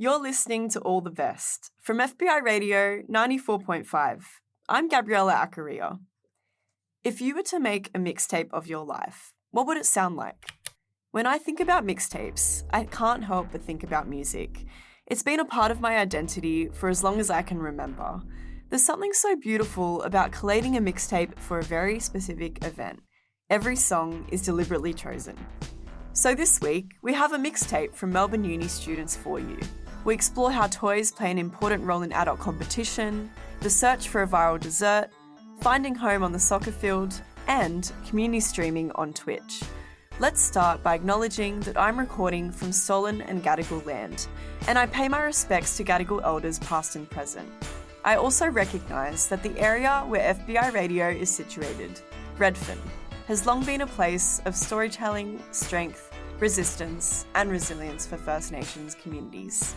You're listening to All the Best from FBI Radio 94.5. I'm Gabriella Acaria. If you were to make a mixtape of your life, what would it sound like? When I think about mixtapes, I can't help but think about music. It's been a part of my identity for as long as I can remember. There's something so beautiful about collating a mixtape for a very specific event. Every song is deliberately chosen. So this week, we have a mixtape from Melbourne Uni students for you. We explore how toys play an important role in adult competition, the search for a viral dessert, finding home on the soccer field, and community streaming on Twitch. Let's start by acknowledging that I'm recording from stolen and Gadigal land, and I pay my respects to Gadigal elders past and present. I also recognise that the area where FBI Radio is situated, Redfern, has long been a place of storytelling, strength, resistance, and resilience for First Nations communities.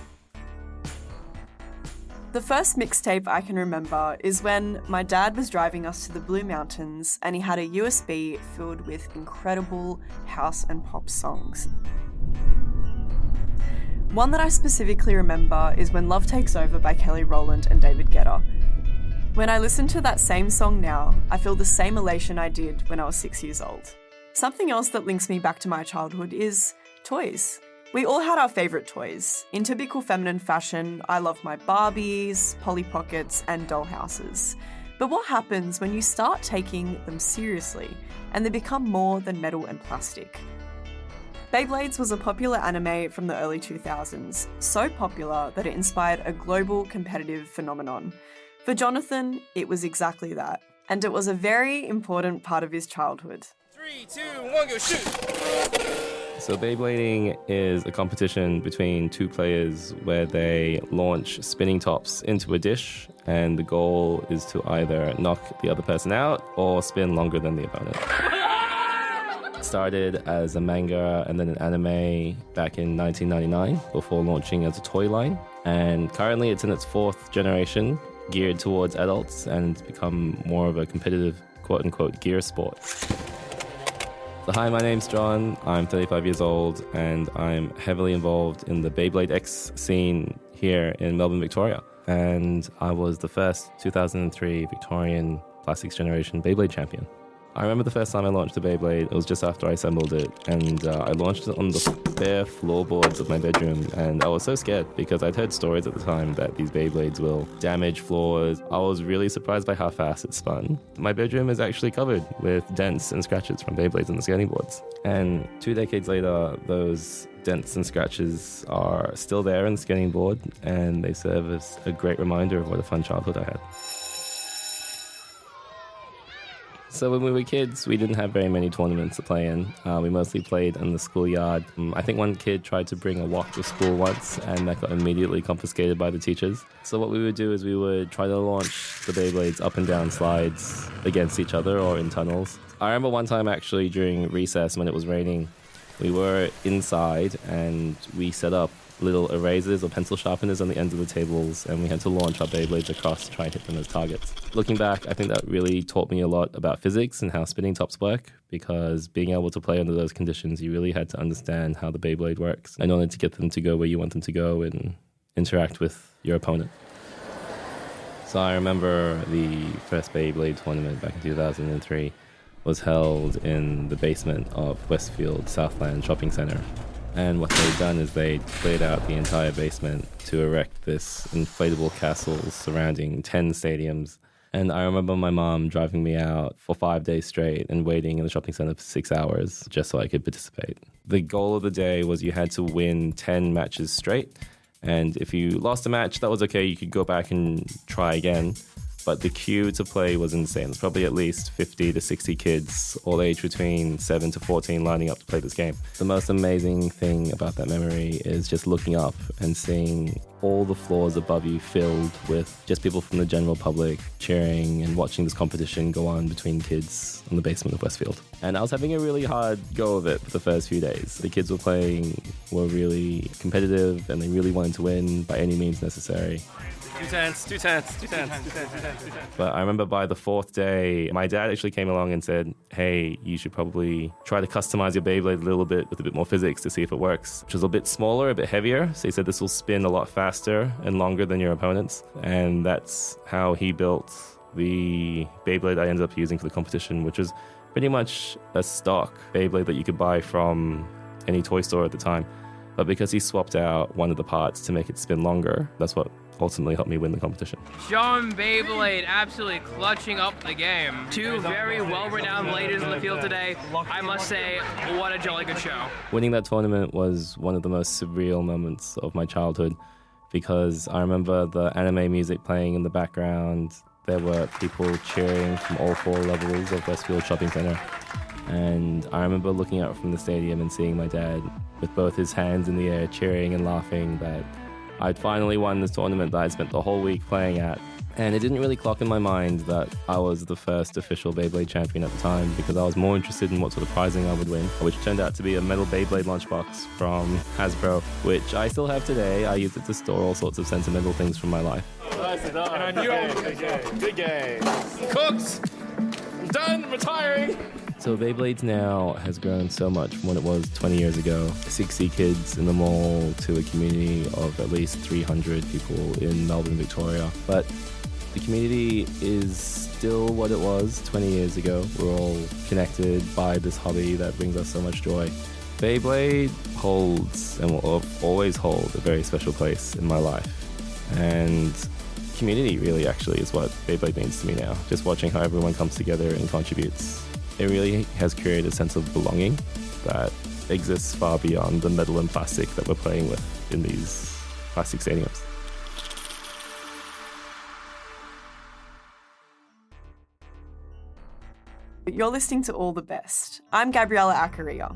The first mixtape I can remember is when my dad was driving us to the Blue Mountains and he had a USB filled with incredible house and pop songs. One that I specifically remember is When Love Takes Over by Kelly Rowland and David Guetta. When I listen to that same song now, I feel the same elation I did when I was 6 years old. Something else that links me back to my childhood is toys. We all had our favourite toys. In typical feminine fashion, I love my Barbies, Polly Pockets, and doll houses. But what happens when you start taking them seriously and they become more than metal and plastic? Beyblades was a popular anime from the early 2000s, so popular that it inspired a global competitive phenomenon. For Jonathan, it was exactly that, and it was a very important part of his childhood. 3, 2, 1, go shoot! So Beyblading is a competition between two players where they launch spinning tops into a dish, and the goal is to either knock the other person out or spin longer than the opponent. It started as a manga and then an anime back in 1999 before launching as a toy line, and currently it's in its fourth generation, geared towards adults, and it's become more of a competitive quote-unquote gear sport. So hi, my name's John, I'm 35 years old, and I'm heavily involved in the Beyblade X scene here in Melbourne, Victoria. And I was the first 2003 Victorian Plastics Generation Beyblade champion. I remember the first time I launched the Beyblade, it was just after I assembled it, and I launched it on the bare floorboards of my bedroom, and I was so scared because I'd heard stories at the time that these Beyblades will damage floors. I was really surprised by how fast it spun. My bedroom is actually covered with dents and scratches from Beyblades on the skating boards. And 2 decades later, those dents and scratches are still there on the skating board, and they serve as a great reminder of what a fun childhood I had. So when we were kids, we didn't have very many tournaments to play in. We mostly played in the schoolyard. I think one kid tried to bring a wok to school once, and that got immediately confiscated by the teachers. So what we would do is we would try to launch the Beyblades up and down slides against each other or in tunnels. I remember one time actually during recess when it was raining, we were inside and we set up little erasers or pencil sharpeners on the ends of the tables, and we had to launch our Beyblades across to try and hit them as targets. Looking back, I think that really taught me a lot about physics and how spinning tops work, because being able to play under those conditions, you really had to understand how the Beyblade works in order to get them to go where you want them to go and interact with your opponent. So I remember the first Beyblade tournament back in 2003 was held in the basement of Westfield Southland Shopping Centre. And what they'd done is they'd cleared out the entire basement to erect this inflatable castle surrounding 10 stadiums. And I remember my mom driving me out for 5 days straight and waiting in the shopping center for 6 hours just so I could participate. The goal of the day was you had to win 10 matches straight. And if you lost a match, that was okay. You could go back and try again. But the queue to play was insane. There's probably at least 50 to 60 kids, all aged between 7 to 14, lining up to play this game. The most amazing thing about that memory is just looking up and seeing all the floors above you filled with just people from the general public cheering and watching this competition go on between kids in the basement of Westfield. And I was having a really hard go of it for the first few days. The kids were really competitive, and they really wanted to win by any means necessary. Two tenths. But I remember by the fourth day, my dad actually came along and said, hey, you should probably try to customize your Beyblade a little bit with a bit more physics to see if it works, which was a bit smaller, a bit heavier. So he said this will spin a lot faster and longer than your opponents. And that's how he built the Beyblade I ended up using for the competition, which was pretty much a stock Beyblade that you could buy from any toy store at the time. But because he swapped out one of the parts to make it spin longer, that's what ultimately helped me win the competition. Sean Beyblade absolutely clutching up the game. Two very well-renowned bladers in the field today. I must say, what a jolly good show. Winning that tournament was one of the most surreal moments of my childhood because I remember the anime music playing in the background. There were people cheering from all four levels of Westfield Shopping Centre. And I remember looking out from the stadium and seeing my dad with both his hands in the air cheering and laughing that I'd finally won this tournament that I'd spent the whole week playing at. And it didn't really clock in my mind that I was the first official Beyblade champion at the time because I was more interested in what sort of prizing I would win, which turned out to be a metal Beyblade lunchbox from Hasbro, which I still have today. I use it to store all sorts of sentimental things from my life. And I knew Good game. Cooks! I'm done retiring! So Beyblades now has grown so much from what it was 20 years ago. 60 kids in the mall to a community of at least 300 people in Melbourne, Victoria. But the community is still what it was 20 years ago. We're all connected by this hobby that brings us so much joy. Beyblade holds and will always hold a very special place in my life. And community really actually is what Beyblade means to me now. Just watching how everyone comes together and contributes. It really has created a sense of belonging that exists far beyond the metal and plastic that we're playing with in these plastic stadiums. You're listening to All the Best. I'm Gabriella Acaria.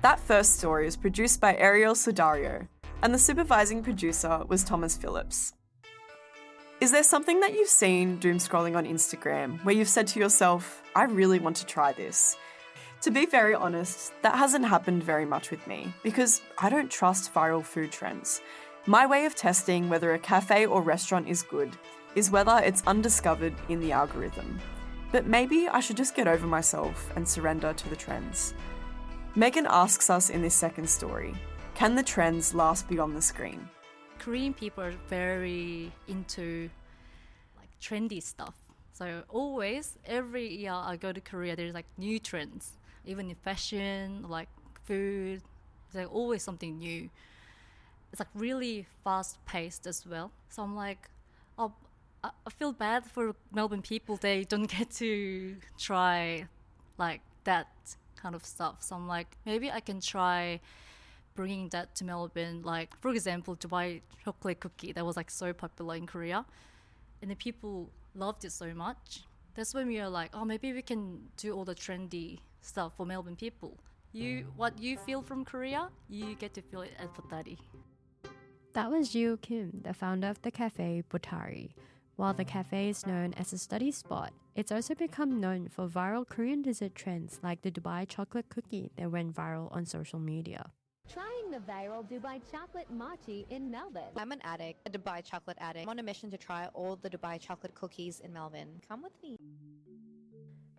That first story was produced by Erielle Sudario, and the supervising producer was Thomas Phillips. Is there something that you've seen doom scrolling on Instagram where you've said to yourself, I really want to try this? To be very honest, that hasn't happened very much with me because I don't trust viral food trends. My way of testing whether a cafe or restaurant is good is whether it's undiscovered in the algorithm. But maybe I should just get over myself and surrender to the trends. Megan asks us in this second story, can the trends last beyond the screen? Korean people are very into like trendy stuff. So always, every year I go to Korea, there's like new trends. Even in fashion, like food, there's always something new. It's like really fast paced as well. So I'm like, oh, I feel bad for Melbourne people. They don't get to try like that kind of stuff. So I'm like, maybe I can try bringing that to Melbourne. Like, for example, Dubai chocolate cookie that was like so popular in Korea. And the people loved it so much. That's when we are like, oh, maybe we can do all the trendy stuff for Melbourne people. What you feel from Korea, you get to feel it at Botari. That was Jiu Kim, the founder of the cafe Botari. While the cafe is known as a study spot, it's also become known for viral Korean dessert trends like the Dubai chocolate cookie that went viral on social media. Trying the viral Dubai chocolate mochi in Melbourne. I'm an addict, a Dubai chocolate addict. I'm on a mission to try all the Dubai chocolate cookies in Melbourne. Come with me.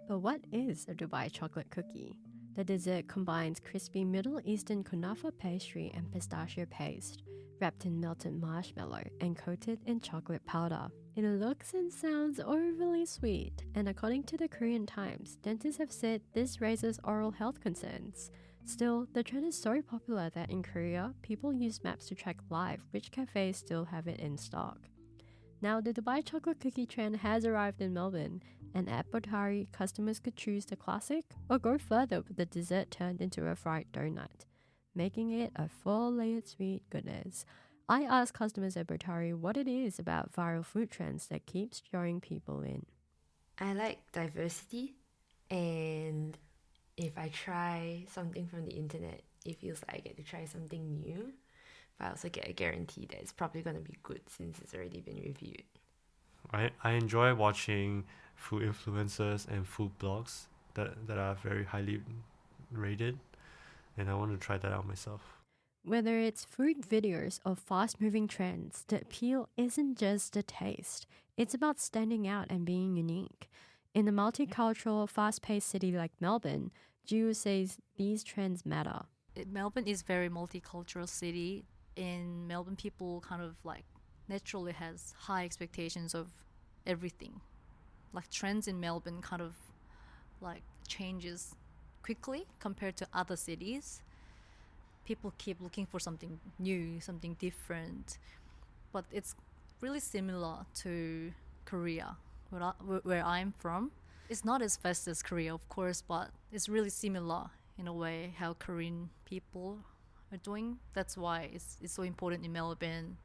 But what is a Dubai chocolate cookie? The dessert combines crispy Middle Eastern kunafa pastry and pistachio paste, wrapped in melted marshmallow and coated in chocolate powder. It looks and sounds overly sweet, and according to the Korean Times, dentists have said this raises oral health concerns. Still, the trend is so popular that in Korea, people use maps to track live which cafes still have it in stock. Now, the Dubai chocolate cookie trend has arrived in Melbourne, and at Botari, customers could choose the classic or go further with the dessert turned into a fried donut, making it a full-layered sweet goodness. I asked customers at Botari what it is about viral food trends that keeps drawing people in. I like diversity, and if I try something from the internet, it feels like I get to try something new, but I also get a guarantee that it's probably going to be good since it's already been reviewed. I enjoy watching food influencers and food blogs that are very highly rated, and I want to try that out myself. Whether it's food videos or fast-moving trends, the appeal isn't just the taste. It's about standing out and being unique. In a multicultural, fast-paced city like Melbourne, Jiu says these trends matter. Melbourne is very multicultural city. In Melbourne, people kind of like naturally has high expectations of everything. Like trends in Melbourne kind of like changes quickly compared to other cities. People keep looking for something new, something different. But it's really similar to Korea, where I'm from. It's not as fast as Korea, of course, but it's really similar in a way how Korean people are doing. That's why it's so important in Melbourne,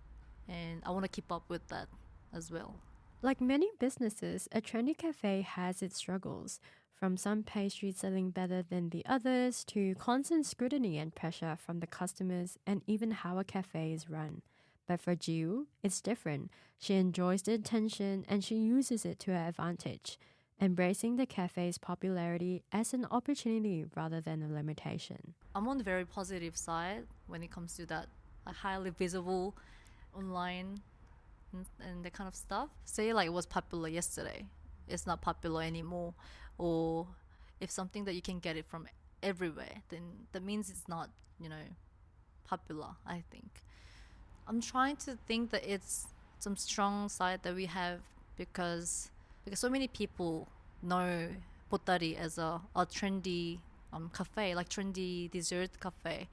and I want to keep up with that as well. Like many businesses, a trendy cafe has its struggles. From some pastries selling better than the others to constant scrutiny and pressure from the customers and even how a cafe is run. But for Jiu, it's different. She enjoys the attention and she uses it to her advantage, embracing the cafe's popularity as an opportunity rather than a limitation. I'm on the very positive side when it comes to that highly visible online and that kind of stuff. Say like it was popular yesterday, it's not popular anymore. Or if something that you can get it from everywhere, then that means it's not, popular, I think. I'm trying to think that it's some strong side that we have because so many people know Potari as a trendy cafe, like trendy dessert cafe.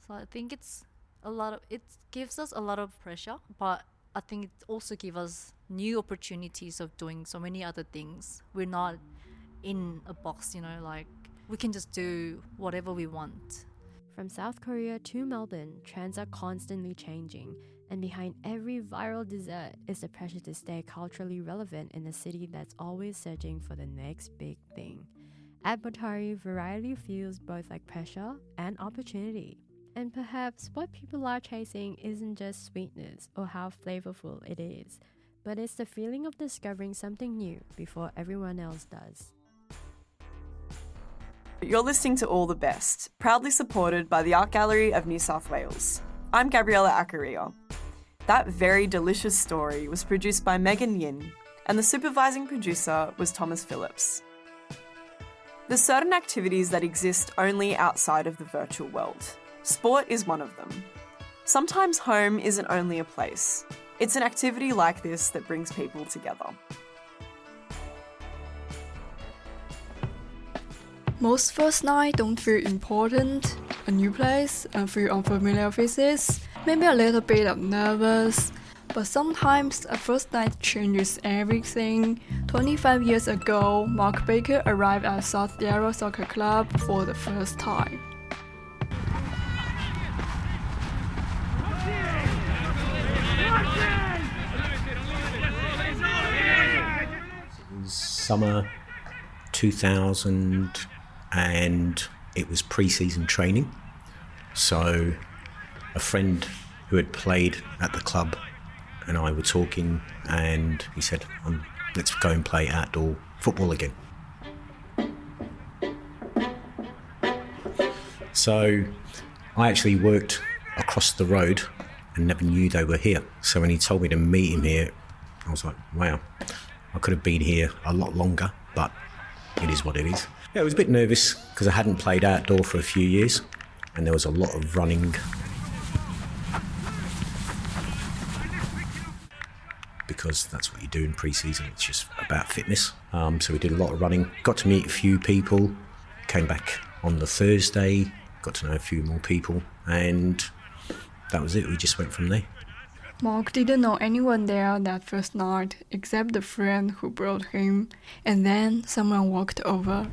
So I think it gives us a lot of pressure, but I think it also gives us new opportunities of doing so many other things. We're not in a box, like we can just do whatever we want. From South Korea to Melbourne, trends are constantly changing, and behind every viral dessert is the pressure to stay culturally relevant in a city that's always searching for the next big thing. At Potari, variety feels both like pressure and opportunity. And perhaps what people are chasing isn't just sweetness or how flavorful it is, but it's the feeling of discovering something new before everyone else does. You're listening to All the Best, proudly supported by the Art Gallery of New South Wales. I'm Gabriella Acaria. That very delicious story was produced by Megan Yin, and the supervising producer was Thomas Phillips. There's certain activities that exist only outside of the virtual world. Sport is one of them. Sometimes home isn't only a place. It's an activity like this that brings people together. Most first night don't feel important, a new place, and feel unfamiliar faces, maybe a little bit of nervous, but sometimes a first night changes everything. 25 years ago, Mark Baker arrived at South Yarra Soccer Club for the first time. It was summer 2000 and it was pre-season training. So a friend who had played at the club and I were talking and he said, let's go and play outdoor football again. So I actually worked across the road and never knew they were here. So when he told me to meet him here, I was like, wow, I could have been here a lot longer, but it is what it is. Yeah, I was a bit nervous because I hadn't played outdoor for a few years and there was a lot of running. Because that's what you do in pre-season, it's just about fitness. So we did a lot of running, got to meet a few people, came back on the Thursday, got to know a few more people, and that was it, we just went from there. Mark didn't know anyone there that first night except the friend who brought him, and then someone walked over.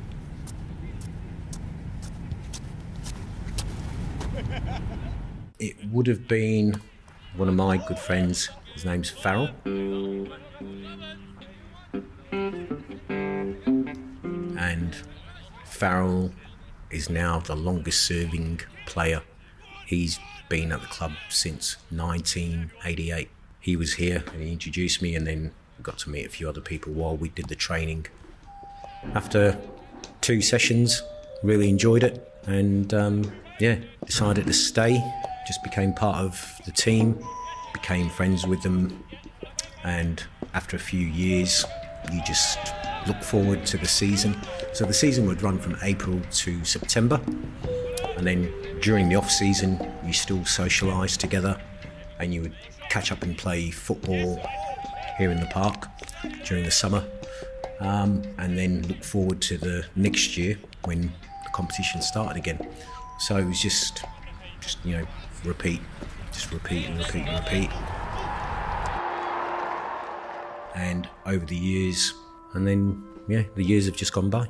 It would have been one of my good friends. His name's Farrell. And Farrell is now the longest serving player. He's been at the club since 1988. He was here and he introduced me, and then I got to meet a few other people while we did the training. After 2 sessions, really enjoyed it, and decided to stay just became part of the team, became friends with them, and after a few years, you just look forward to the season. So the season would run from April to September, and then during the off-season, you still socialise together, and you would catch up and play football here in the park during the summer, and then look forward to the next year when the competition started again. So it was just repeat and repeat. And over the years, and then the years have just gone by.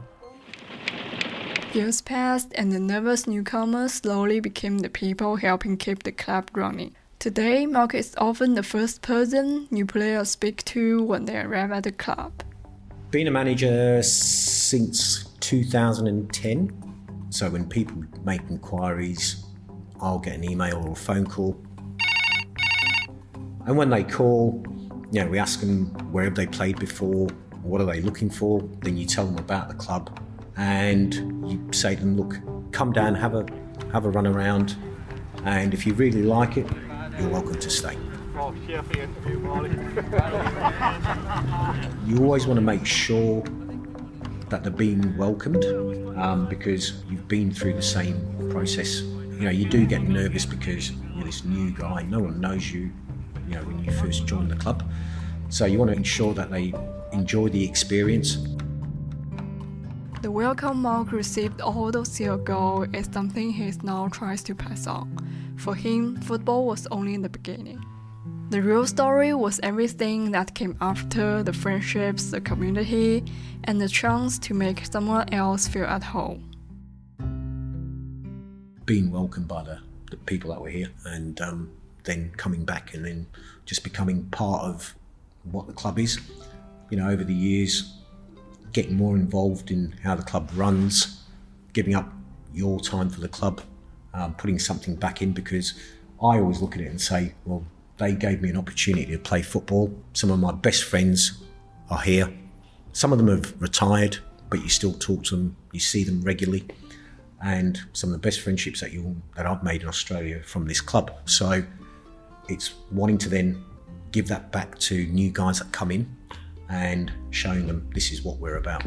Years passed, and the nervous newcomers slowly became the people helping keep the club running. Today, Mark is often the first person new players speak to when they arrive at the club. Been a manager since 2010, so when people make inquiries, I'll get an email or a phone call. And when they call, we ask them where have they played before, what are they looking for, then you tell them about the club, and you say to them, look, come down, have a run around, and if you really like it, you're welcome to stay. You always want to make sure that they're being welcomed, because you've been through the same process. You do get nervous because you're this new guy, no one knows you, when you first join the club. So you want to ensure that they enjoy the experience. The welcome Mark received all those years ago is something he now tries to pass on. For him, football was only the beginning. The real story was everything that came after: the friendships, the community, and the chance to make someone else feel at home. Being welcomed by the people that were here, and then coming back and then just becoming part of what the club is. Over the years, getting more involved in how the club runs, giving up your time for the club, putting something back in, because I always look at it and say, well, they gave me an opportunity to play football. Some of my best friends are here. Some of them have retired, but you still talk to them, you see them regularly. And some of the best friendships that I've made in Australia from this club. So it's wanting to then give that back to new guys that come in and showing them this is what we're about.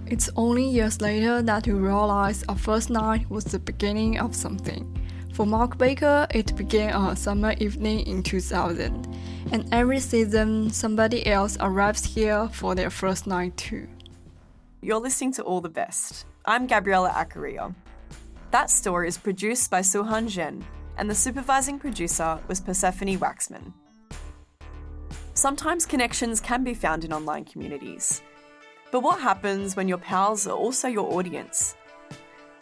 It's only years later that you realize our first night was the beginning of something. For Mark Baker, it began on a summer evening in 2000, and every season somebody else arrives here for their first night too. You're listening to All the Best. I'm Gabriella Acarillo. That story is produced by Suhan Zhen, and the supervising producer was Persephone Waxman. Sometimes connections can be found in online communities. But what happens when your pals are also your audience?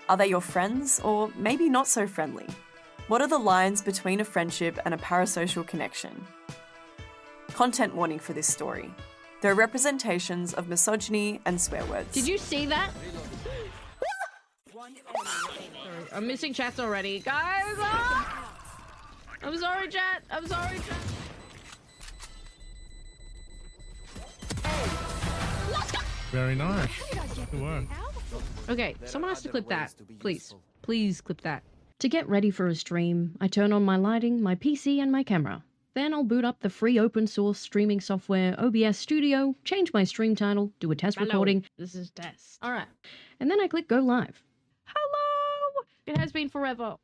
Are they your friends, or maybe not so friendly? What are the lines between a friendship and a parasocial connection? Content warning for this story. There are representations of misogyny and swear words. Did you see that? I'm missing chats already. Guys! Ah! I'm sorry, chat. I'm sorry, chat. Very nice. Good work. Okay, someone has to clip that. Please. Please clip that. To get ready for a stream, I turn on my lighting, my PC and my camera. Then I'll boot up the free open source streaming software OBS Studio, change my stream title, do a test recording. This is test. Alright. And then I click go live. Hello! It has been forever.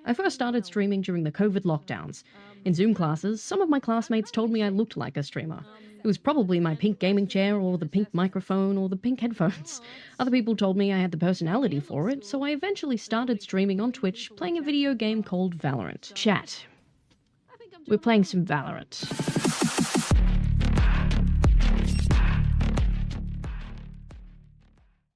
I first started streaming during the COVID lockdowns. In Zoom classes, some of my classmates told me I looked like a streamer. It was probably my pink gaming chair or the pink microphone or the pink headphones. Other people told me I had the personality for it, so I eventually started streaming on Twitch, playing a video game called Valorant. Chat. We're playing some Valorant.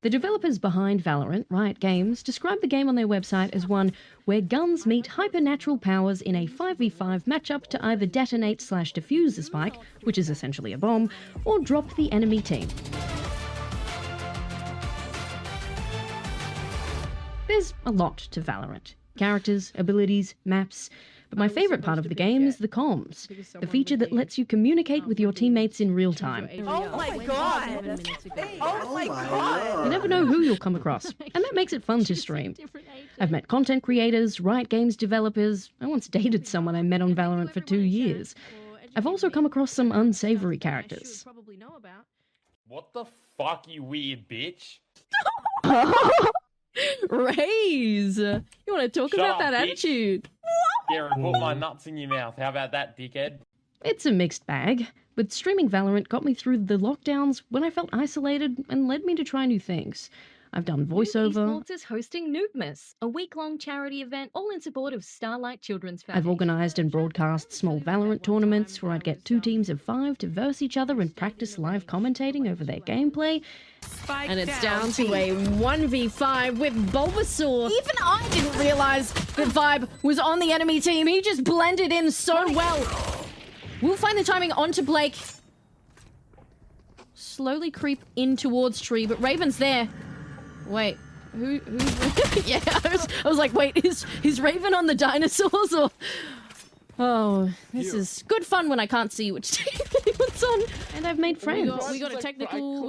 The developers behind Valorant, Riot Games, describe the game on their website as one where guns meet hypernatural powers in a 5v5 matchup to either detonate/defuse the spike, which is essentially a bomb, or drop the enemy team. There's a lot to Valorant. Characters, abilities, maps. But my favourite part of the game is the comms, the feature that lets you communicate with your teammates in real time. Oh my god! Oh my god! You never know who you'll come across, and that makes it fun to stream. I've met content creators, Riot Games developers. I once dated someone I met on Valorant for 2 years. I've also come across some unsavoury characters. What the fuck, you weird bitch? Raise! You want to talk Shut about up, that bitch. attitude? Garrett, put my nuts in your mouth. How about that, dickhead? It's a mixed bag, but streaming Valorant got me through the lockdowns when I felt isolated and led me to try new things. I've done voiceover. Esports is hosting Noobmas, a week-long charity event all in support of Starlight Children's Foundation. I've organised and broadcast small Valorant tournaments where I'd get 2 teams of 5 to verse each other and practice live commentating over their gameplay. And it's down to a 1v5 with Bulbasaur. Even I didn't realise that Vibe was on the enemy team. He just blended in so well. We'll find the timing onto Blake. Slowly creep in towards Tree, but Raven's there. Wait, who's yeah, I was like, wait, is Raven on the dinosaurs or? Oh, this is good fun when I can't see which team anyone's on. And I've made friends. We got a technical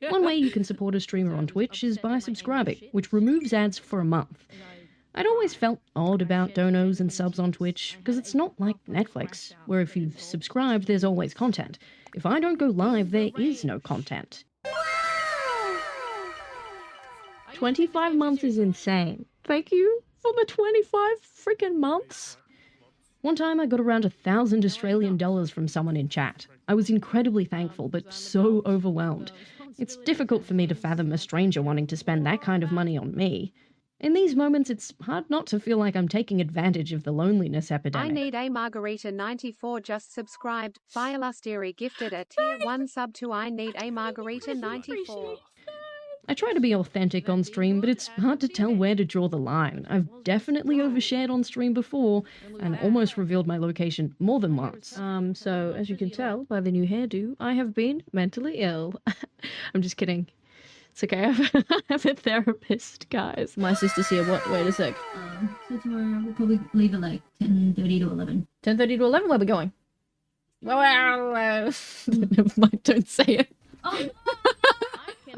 One way you can support a streamer on Twitch is by subscribing, which removes ads for a month. I'd always felt odd about donos and subs on Twitch, because it's not like Netflix, where if you've subscribed, there's always content. If I don't go live, there is no content. 25 months is insane. Thank you for the 25 freaking months. One time I got around 1,000 Australian dollars from someone in chat. I was incredibly thankful, but so overwhelmed. It's difficult for me to fathom a stranger wanting to spend that kind of money on me. In these moments, it's hard not to feel like I'm taking advantage of the loneliness epidemic. I need a Margarita 94 just subscribed. Firelusteri gifted a tier 1 sub to I need a Margarita 94. I try to be authentic on stream, but it's hard to tell where to draw the line. I've definitely overshared on stream before, and almost revealed my location more than once. So, as you can tell by the new hairdo, I have been mentally ill. I'm just kidding. It's okay, I have a therapist, guys. My sister's here. What? Wait a sec. So tomorrow we'll probably leave at like 10:30 to 11. 10:30 to 11? Where are we going? Well, never mind, don't say it. I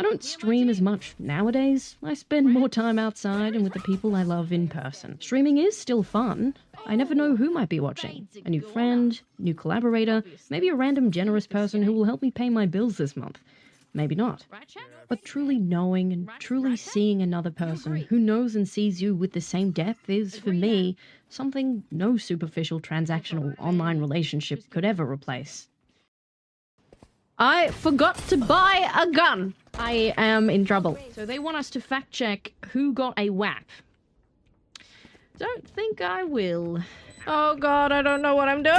don't stream as much nowadays. I spend more time outside and with the people I love in person. Streaming is still fun. I never know who might be watching. A new friend, new collaborator, maybe a random generous person who will help me pay my bills this month. Maybe not. But truly knowing and truly seeing another person who knows and sees you with the same depth is, for me, something no superficial transactional online relationship could ever replace. I forgot to buy a gun. I am in trouble. So they want us to fact check who got a WAP. Don't think I will. Oh god, I don't know what I'm doing.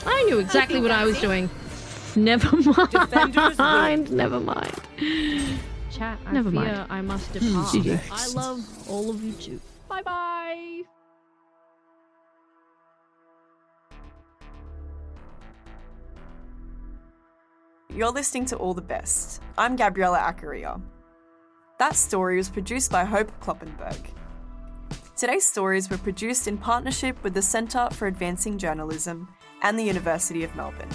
I knew exactly what I was doing. Never mind. Never mind. Chat, I Never fear mind. I must depart. GG. I love all of you too. Bye-bye. You're listening to All the Best. I'm Gabriella Accaria. That story was produced by Hope Kloppenberg. Today's stories were produced in partnership with the Centre for Advancing Journalism and the University of Melbourne.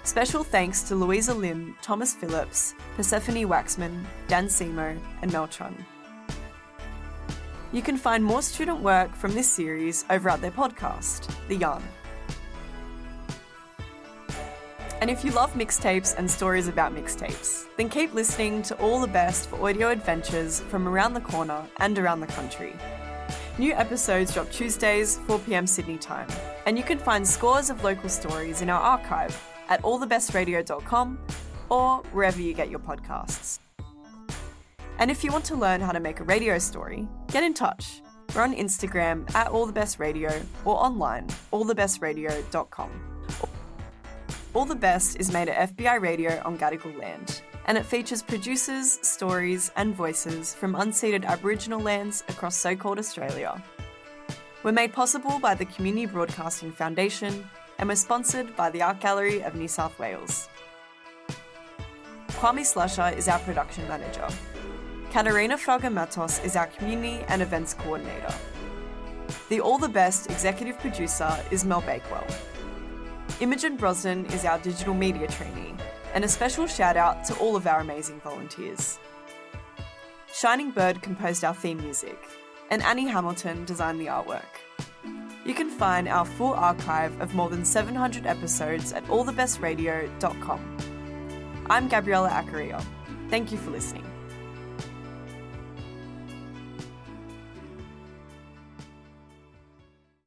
Special thanks to Louisa Lim, Thomas Phillips, Persephone Waxman, Dan Simo, and Mel Chung. You can find more student work from this series over at their podcast, The Yarn. And if you love mixtapes and stories about mixtapes, then keep listening to All the Best for audio adventures from around the corner and around the country. New episodes drop Tuesdays, 4 p.m. Sydney time, and you can find scores of local stories in our archive at allthebestradio.com or wherever you get your podcasts. And if you want to learn how to make a radio story, get in touch. We're on Instagram at allthebestradio or online, allthebestradio.com. All the Best is made at FBI Radio on Gadigal land, and it features producers, stories and voices from unceded Aboriginal lands across so-called Australia. We're made possible by the Community Broadcasting Foundation, and we're sponsored by the Art Gallery of New South Wales. Kwame Slusher is our production manager. Katarina Fraga-Matos is our community and events coordinator. The All the Best executive producer is Mel Bakewell. Imogen Brosnan is our digital media trainee, and a special shout out to all of our amazing volunteers. Shining Bird composed our theme music, and Annie Hamilton designed the artwork. You can find our full archive of more than 700 episodes at allthebestradio.com. I'm Gabriella Acarillo. Thank you for listening.